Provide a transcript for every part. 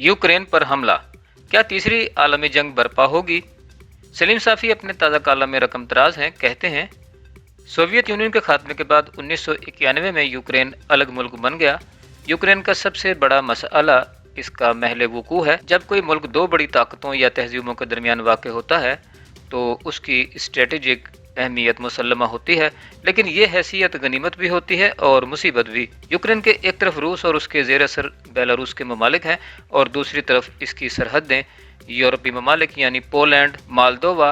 Ukraine पर हमला, क्या तीसरी आलमी जंग बर्पा होगी? सलीम साफ़ी अपने ताज़ा कालम में रकम तराज हैं, कहते हैं सोवियत यूनियन के खात्मे के बाद 1991 में यूक्रेन अलग मुल्क बन गया। यूक्रेन का सबसे बड़ा मसला इसका महल वकू है। जब कोई मुल्क दो बड़ी ताकतों या तहजीबों के दरमियान वाक़ होता है तो उसकी स्ट्रेटेजिक अहमियत मुसल्लमा होती है, लेकिन ये हैसियत गनीमत भी होती है और मुसीबत भी। यूक्रेन के एक तरफ रूस और उसके ज़ेर असर बेलारूस के ममालिक हैं और दूसरी तरफ इसकी सरहदें यूरोपीय ममालिक यानी पोलैंड, मालदोवा,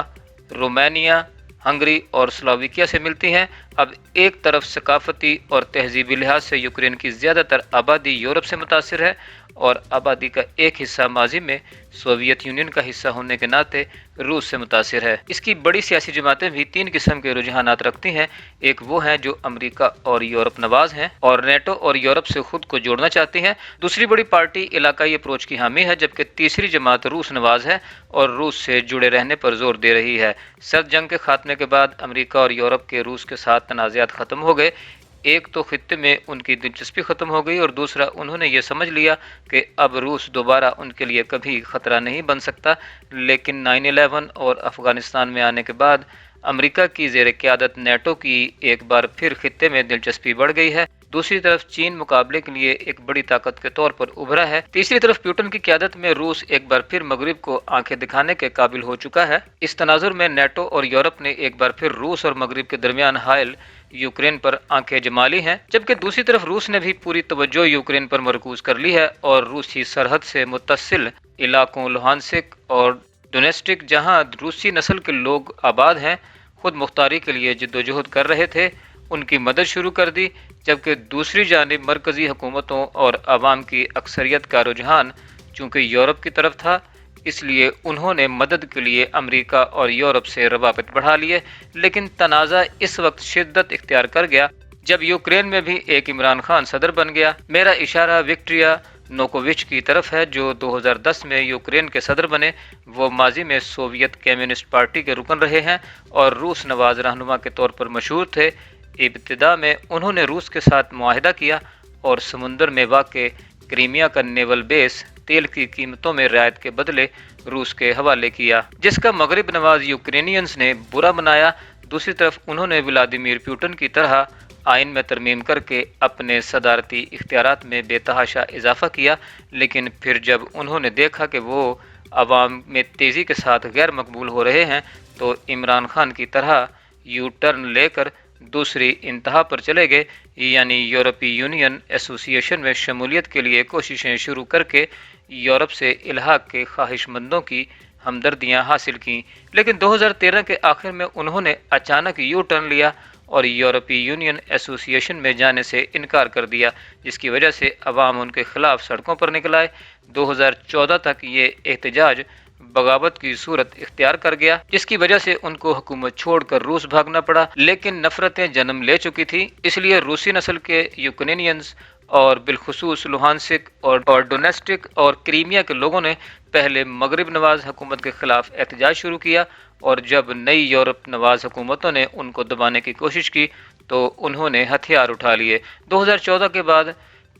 रोमानिया, हंगरी और स्लोवाकिया से मिलती हैं। अब एक तरफ सकाफती और तहजीबी लिहाज से यूक्रेन की ज़्यादातर आबादी यूरोप से मुतासिर है और आबादी का एक हिस्सा माजी में सोवियत यूनियन का हिस्सा होने के नाते रूस से मुतासिर है। इसकी बड़ी सियासी जमातें भी तीन किस्म के रुझानात रखती हैं। एक वो हैं जो अमेरिका और यूरोप नवाज हैं और नेटो और यूरोप से खुद को जोड़ना चाहती हैं। दूसरी बड़ी पार्टी इलाकाई अप्रोच की हामी है, जबकि तीसरी जमात रूस नवाज है और रूस से जुड़े रहने पर जोर दे रही है। सर्द जंग के खात्मे के बाद अमेरिका और यूरोप के रूस के साथ तनाज़ात ख़त्म हो गए। एक तो खित्ते में उनकी दिलचस्पी ख़त्म हो गई और दूसरा उन्होंने ये समझ लिया कि अब रूस दोबारा उनके लिए कभी ख़तरा नहीं बन सकता। लेकिन 9/11 और अफ़गानिस्तान में आने के बाद अमेरिका की ज़ेर क़यादत नेटो की एक बार फिर खित्ते में दिलचस्पी बढ़ गई है। दूसरी तरफ चीन मुकाबले के लिए एक बड़ी ताकत के तौर पर उभरा है। तीसरी तरफ प्यूटन की क़यादत में रूस एक बार फिर मगरिब को आंखें दिखाने के काबिल हो चुका है। इस तनाजुर में नेटो और यूरोप ने एक बार फिर रूस और मगरिब के दरमियान हायल यूक्रेन पर आंखें जमा ली हैं, जबकि दूसरी तरफ रूस ने भी पूरी तवज्जो यूक्रेन पर मरकूज कर ली है और रूसी सरहद से मुत्तसिल इलाकों लुहानसिक और डोनेस्टिक, जहां रूसी नस्ल के लोग आबाद हैं, खुद मुख्तारी के लिए जद्दोजहद कर रहे थे, उनकी मदद शुरू कर दी। जबकि दूसरी जानिब मरकज़ी हुकूमतों और आवाम की अक्सरियत का रुझान चूँकि यूरोप की तरफ था, इसलिए उन्होंने मदद के लिए अमेरिका और यूरोप से रवाबित बढ़ा लिए। लेकिन तनाज़ा इस वक्त शिद्दत इख्तियार कर गया जब यूक्रेन में भी एक इमरान खान सदर बन गया। मेरा इशारा विक्टोरिया नोकोविच की तरफ है, जो 2010 में यूक्रेन के सदर बने। वो माजी में सोवियत कम्युनिस्ट पार्टी के रुकन रहे हैं और रूस नवाज रहनुमा के तौर पर मशहूर थे। इब्तिदा में उन्होंने रूस के साथ मुआहिदा किया और समुंदर में वाक़ क्रीमिया का नेवल बेस तेल की कीमतों में रियायत के बदले रूस के हवाले किया, जिसका मगरिब नवाज यूक्रेनियंस ने बुरा मनाया। दूसरी तरफ उन्होंने व्लादिमीर पुतिन की तरह आइन में तरमीम करके अपने सदारती इख्तियारात में बेतहाशा इजाफा किया। लेकिन फिर जब उन्होंने देखा कि वो अवाम में तेज़ी के साथ गैर मकबूल हो रहे हैं तो इमरान खान की तरह यू टर्न लेकर दूसरी इंतहा पर चले गए, यानी यूरोपीय यूनियन एसोसिएशन में शमूलियत के लिए कोशिशें शुरू करके यूरोप से इल्हाक के ख्वाहिशमंदों की हमदर्दियां हासिल की। लेकिन 2013 के आखिर में उन्होंने अचानक यू टर्न लिया और यूरोपीय यूनियन एसोसिएशन में जाने से इनकार कर दिया, जिसकी वजह से अवाम उनके खिलाफ सड़कों पर निकल आए। 2014 तक ये एहतजाज बगावत की सूरत इख्तियार कर गया, जिसकी वजह से उनको हुकूमत छोड़कर रूस भागना पड़ा। लेकिन नफरतें जन्म ले चुकी थी, इसलिए रूसी नस्ल के यूक्रेनियंस और बिलखुसूस लुहानसिक और डोनेस्टिक और क्रीमिया के लोगों ने पहले मगरिब नवाज हुकूमत के खिलाफ एहतजाज शुरू किया और जब नई यूरोप नवाज हुकूमतों ने उनको दबाने की कोशिश की तो उन्होंने हथियार उठा लिए। 2014 के बाद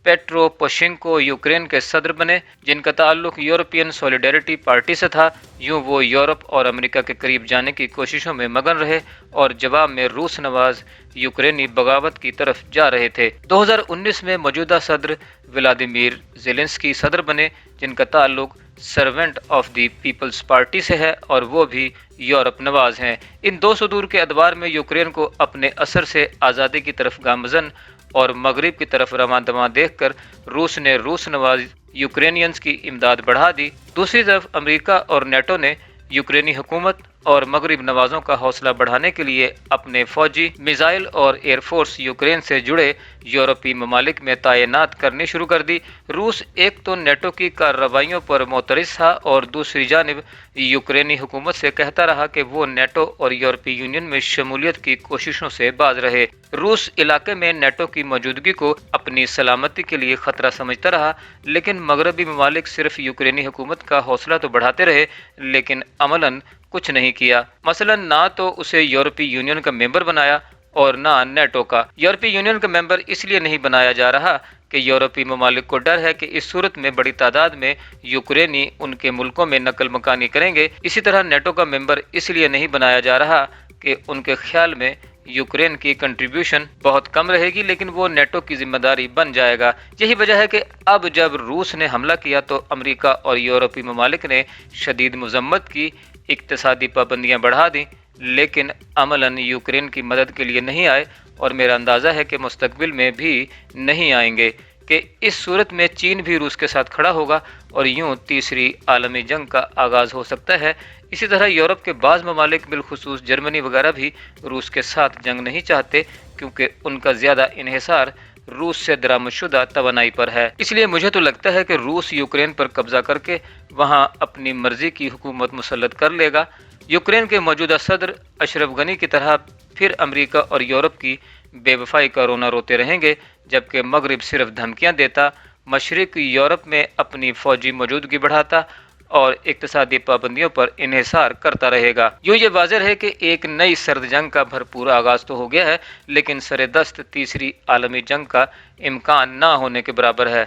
पेट्रो पोशिंको यूक्रेन के सदर बने, जिनका ताल्लुक यूरोपियन सॉलिडेरिटी पार्टी से था। यूं वो यूरोप और अमेरिका के करीब जाने की कोशिशों में मगन रहे और जवाब में रूस नवाज यूक्रेनी बगावत की तरफ जा रहे थे। 2019 में मौजूदा सदर व्लादिमीर ज़ेलेंस्की सदर बने, जिनका ताल्लुक servant of the peoples party से है और वो भी यूरोप नवाज हैं। इन दो सदूर के अदवार में यूक्रेन को अपने असर से आज़ादी की तरफ गामजन और मगरिब की तरफ रवां दवां देखकर रूस ने रूस नवाज यूक्रेनियंस की इमदाद बढ़ा दी। दूसरी तरफ अमेरिका और नेटो ने यूक्रेनी हुकूमत और मगरिब नवाजों का हौसला बढ़ाने के लिए अपने फौजी मिसाइल और एयरफोर्स यूक्रेन से जुड़े यूरोपीय ममालिक में तैनात करनी शुरू कर दी। रूस एक तो नेटो की कार्रवाइयों पर मोतरज़ था और दूसरी जानिब यूक्रेनी हुकूमत से कहता रहा कि वो नेटो और यूरोपीय यूनियन में शमूलियत की कोशिशों से बाज रहे। रूस इलाके में नेटो की मौजूदगी को अपनी सलामती के लिए ख़तरा समझता रहा, लेकिन मगरबी ममालिक सिर्फ यूक्रेनी हुकूमत का हौसला तो बढ़ाते रहे लेकिन अमलन कुछ नहीं किया। मसलन ना तो उसे यूरोपीय यूनियन का मेंबर बनाया और ना नेटो का। यूरोपीय यूनियन का मेंबर इसलिए नहीं बनाया जा रहा कि यूरोपीय ममालिक को डर है कि इस सूरत में बड़ी तादाद में यूक्रेनी उनके मुल्कों में नकल मकानी करेंगे। इसी तरह नेटो का मेंबर इसलिए नहीं बनाया जा रहा कि उनके ख्याल में यूक्रेन की कंट्रीब्यूशन बहुत कम रहेगी, लेकिन वो नेटो की जिम्मेदारी बन जाएगा। यही वजह है कि अब जब रूस ने हमला किया तो अमेरिका और यूरोपीय ममालिक ने शदीद मजम्मत की, इक्तसादी पाबंदियां बढ़ा दी, लेकिन अमलन यूक्रेन की मदद के लिए नहीं आए और मेरा अंदाज़ा है कि मुस्तकबिल में भी नहीं आएंगे कि इस सूरत में चीन भी रूस के साथ खड़ा होगा और यूं तीसरी आलमी जंग का आगाज़ हो सकता है। इसी तरह यूरोप के बाज़ ममालिक बिलखुसूस जर्मनी वगैरह भी रूस के साथ जंग नहीं चाहते, क्योंकि उनका ज़्यादा इन्हिसार रूस से दरामदशुदा तवानाई पर है। इसलिए मुझे तो लगता है कि रूस यूक्रेन पर कब्जा करके वहाँ अपनी मर्जी की हुकूमत मुसल्लत कर लेगा। यूक्रेन के मौजूदा सदर अशरफ गनी की तरह फिर अमेरिका और यूरोप की बेवफाई का रोना रोते रहेंगे, जबकि मगरिब सिर्फ धमकियां देता, मशरिक यूरोप में अपनी फौजी मौजूदगी बढ़ाता और इक्तसादी पाबंदियों पर इन्हिसार करता रहेगा। यूँ ये वाज़ेह है कि एक नई सर्द जंग का भरपूर आगाज़ तो हो गया है, लेकिन सरेदस्त तीसरी आलमी जंग का इम्कान ना होने के बराबर है।